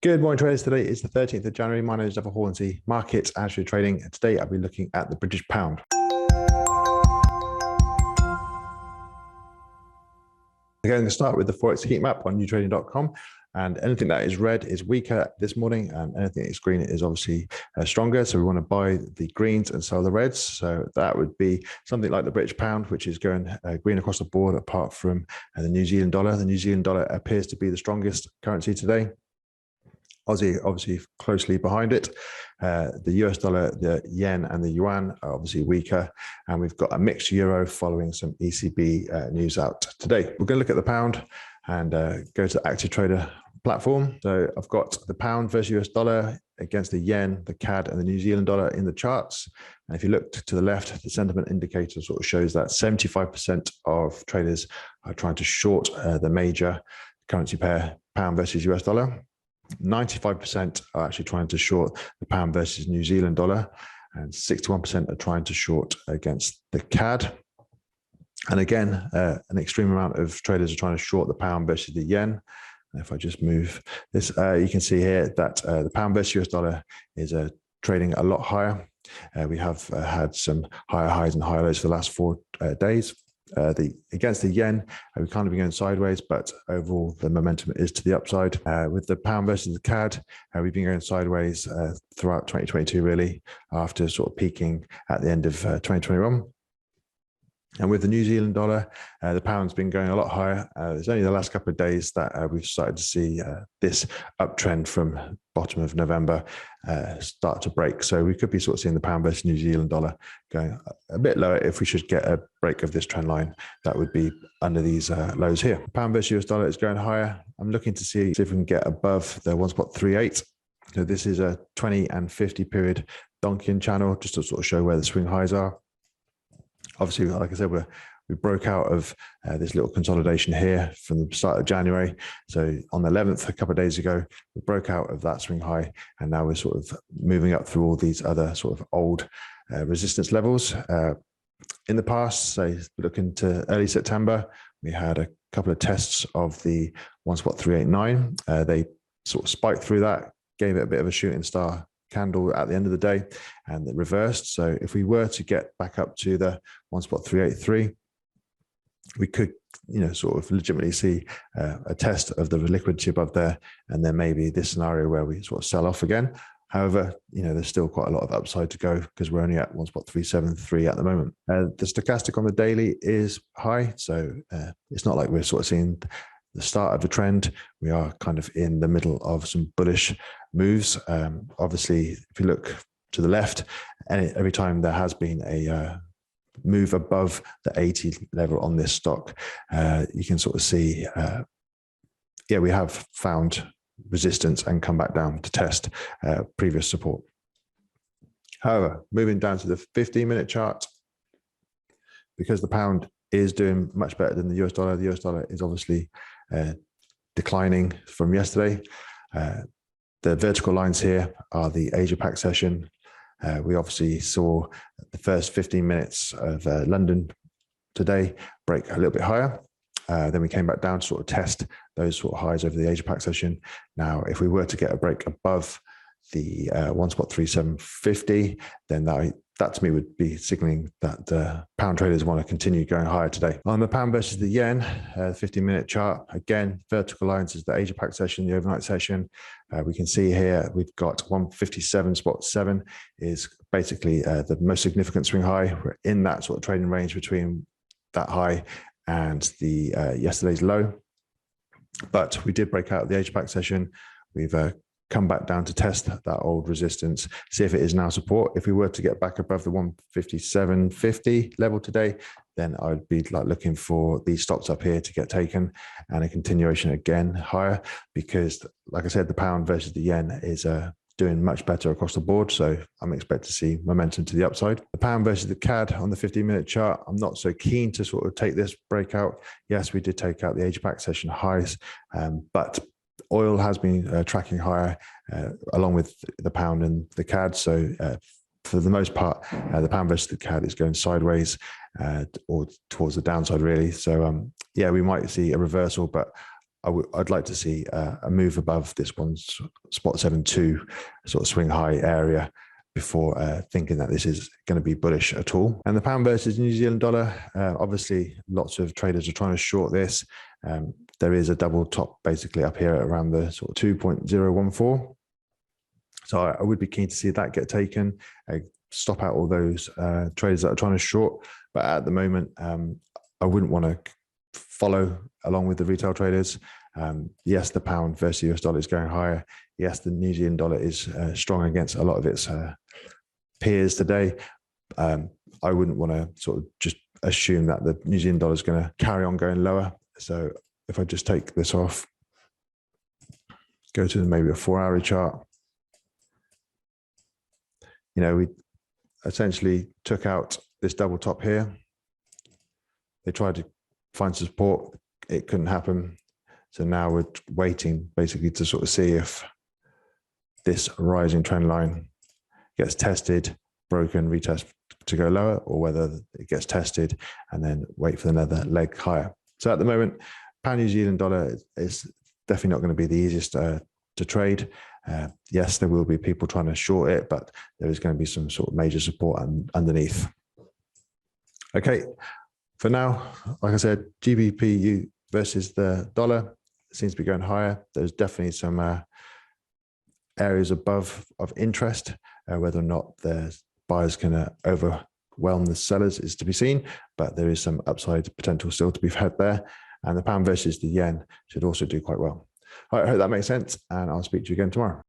Good morning, traders. Today is the 13th of January. My name is Dr. Hornsey, markets actually trading. And today I'll be looking at the British pound. I'm going to start with the Forex heat map on YouTrading.com. And anything that is red is weaker this morning, and anything that is green is obviously stronger. So we want to buy the greens and sell the reds. So that would be something like the British pound, which is going green across the board, apart from the New Zealand dollar. The New Zealand dollar appears to be the strongest currency today. Aussie obviously closely behind it. The US dollar, the yen and the yuan are obviously weaker, and we've got a mixed euro following some ECB news out today. We're going to look at the pound and go to the active trader platform. So I've got the pound versus US dollar against the yen, the CAD and the New Zealand dollar in the charts. And if you look to the left, the sentiment indicator sort of shows that 75% of traders are trying to short the major currency pair, pound versus US dollar. 95% are actually trying to short the pound versus New Zealand dollar, and 61% are trying to short against the CAD. And again, an extreme amount of traders are trying to short the pound versus the yen. And if I just move this, you can see here that the pound versus US dollar is trading a lot higher. We have had some higher highs and higher lows for the last 4 days. Against the yen, we've kind of been going sideways, but overall the momentum is to the upside. With the pound versus the CAD, we've been going sideways throughout 2022, really, after sort of peaking at the end of 2021. And with the New Zealand dollar, the pound's been going a lot higher. It's only the last couple of days that we've started to see this uptrend from bottom of November start to break. So we could be sort of seeing the pound versus New Zealand dollar going a bit lower. If we should get a break of this trend line, that would be under these lows here. Pound versus US dollar is going higher. I'm looking to see if we can get above the 1.38. So this is a 20 and 50 period Donchian channel, just to sort of show where the swing highs are. Obviously, like I said, we broke out of this little consolidation here from the start of January. So on the 11th, a couple of days ago, we broke out of that swing high, and now we're sort of moving up through all these other sort of old resistance levels. In the past, say looking to early September, we had a couple of tests of the 1.389. They sort of spiked through that, gave it a bit of a shooting star candle at the end of the day, and it reversed. So if we were to get back up to the 1.383, we could, sort of legitimately see a test of the liquidity above there, and then maybe this scenario where we sort of sell off again. However, there's still quite a lot of upside to go because we're only at 1.373 at the moment. The stochastic on the daily is high, so it's not like we're sort of seeing the start of a trend. We are kind of in the middle of some bullish moves. Obviously, if you look to the left, every time there has been a move above the 80 level on this stock, you can sort of see, we have found resistance and come back down to test previous support. However, moving down to the 15-minute chart, because the pound is doing much better than the US dollar is obviously declining from yesterday. The vertical lines here are the Asia Pac session. We obviously saw the first 15 minutes of London today break a little bit higher. Then we came back down to sort of test those sort of highs over the Asia Pac session. Now, if we were to get a break above the 1.3750, then that to me would be signaling that the pound traders want to continue going higher today. On the pound versus the yen, 15-minute chart, again, vertical lines is the Asia Pac session, the overnight session. We can see here we've got 157.7 is basically the most significant swing high. We're in that sort of trading range between that high and the yesterday's low. But we did break out of the Asia Pac session. We've come back down to test that old resistance, see if it is now support. If we were to get back above the 157.50 level today, then I'd be looking for these stops up here to get taken and a continuation again higher, because like I said, the pound versus the yen is doing much better across the board. So I'm expecting to see momentum to the upside. The pound versus the CAD on the 15-minute chart, I'm not so keen to sort of take this breakout. Yes, we did take out the Asia Pac session highs, but oil has been tracking higher along with the pound and the CAD. So for the most part, the pound versus the CAD is going sideways or towards the downside, really. So yeah, we might see a reversal, but I'd like to see a move above this one spot 7.2 sort of swing high area before thinking that this is going to be bullish at all. And the pound versus New Zealand dollar, obviously lots of traders are trying to short this. There is a double top basically up here around the sort of 2.014. So I would be keen to see that get taken, stop out all those traders that are trying to short. But at the moment, I wouldn't want to follow along with the retail traders. Yes, the pound versus US dollar is going higher. Yes, the New Zealand dollar is strong against a lot of its peers today. I wouldn't want to sort of just assume that the New Zealand dollar is going to carry on going lower. So if I just take this off, go to maybe a 4-hour chart. You know, we essentially took out this double top here. They tried to find support. It couldn't happen. So now we're waiting basically to sort of see if this rising trend line gets tested, broken, retest to go lower, or whether it gets tested and then wait for another leg higher. So at the moment, pound New Zealand dollar is definitely not going to be the easiest to trade. Yes, there will be people trying to short it, but there is going to be some sort of major support underneath. Okay, for now, like I said, GBPU versus the dollar seems to be going higher. There's definitely some areas above of interest. Whether or not the buyers can overwhelm the sellers is to be seen, but there is some upside potential still to be had there. And the pound versus the yen should also do quite well. I hope that makes sense, and I'll speak to you again tomorrow.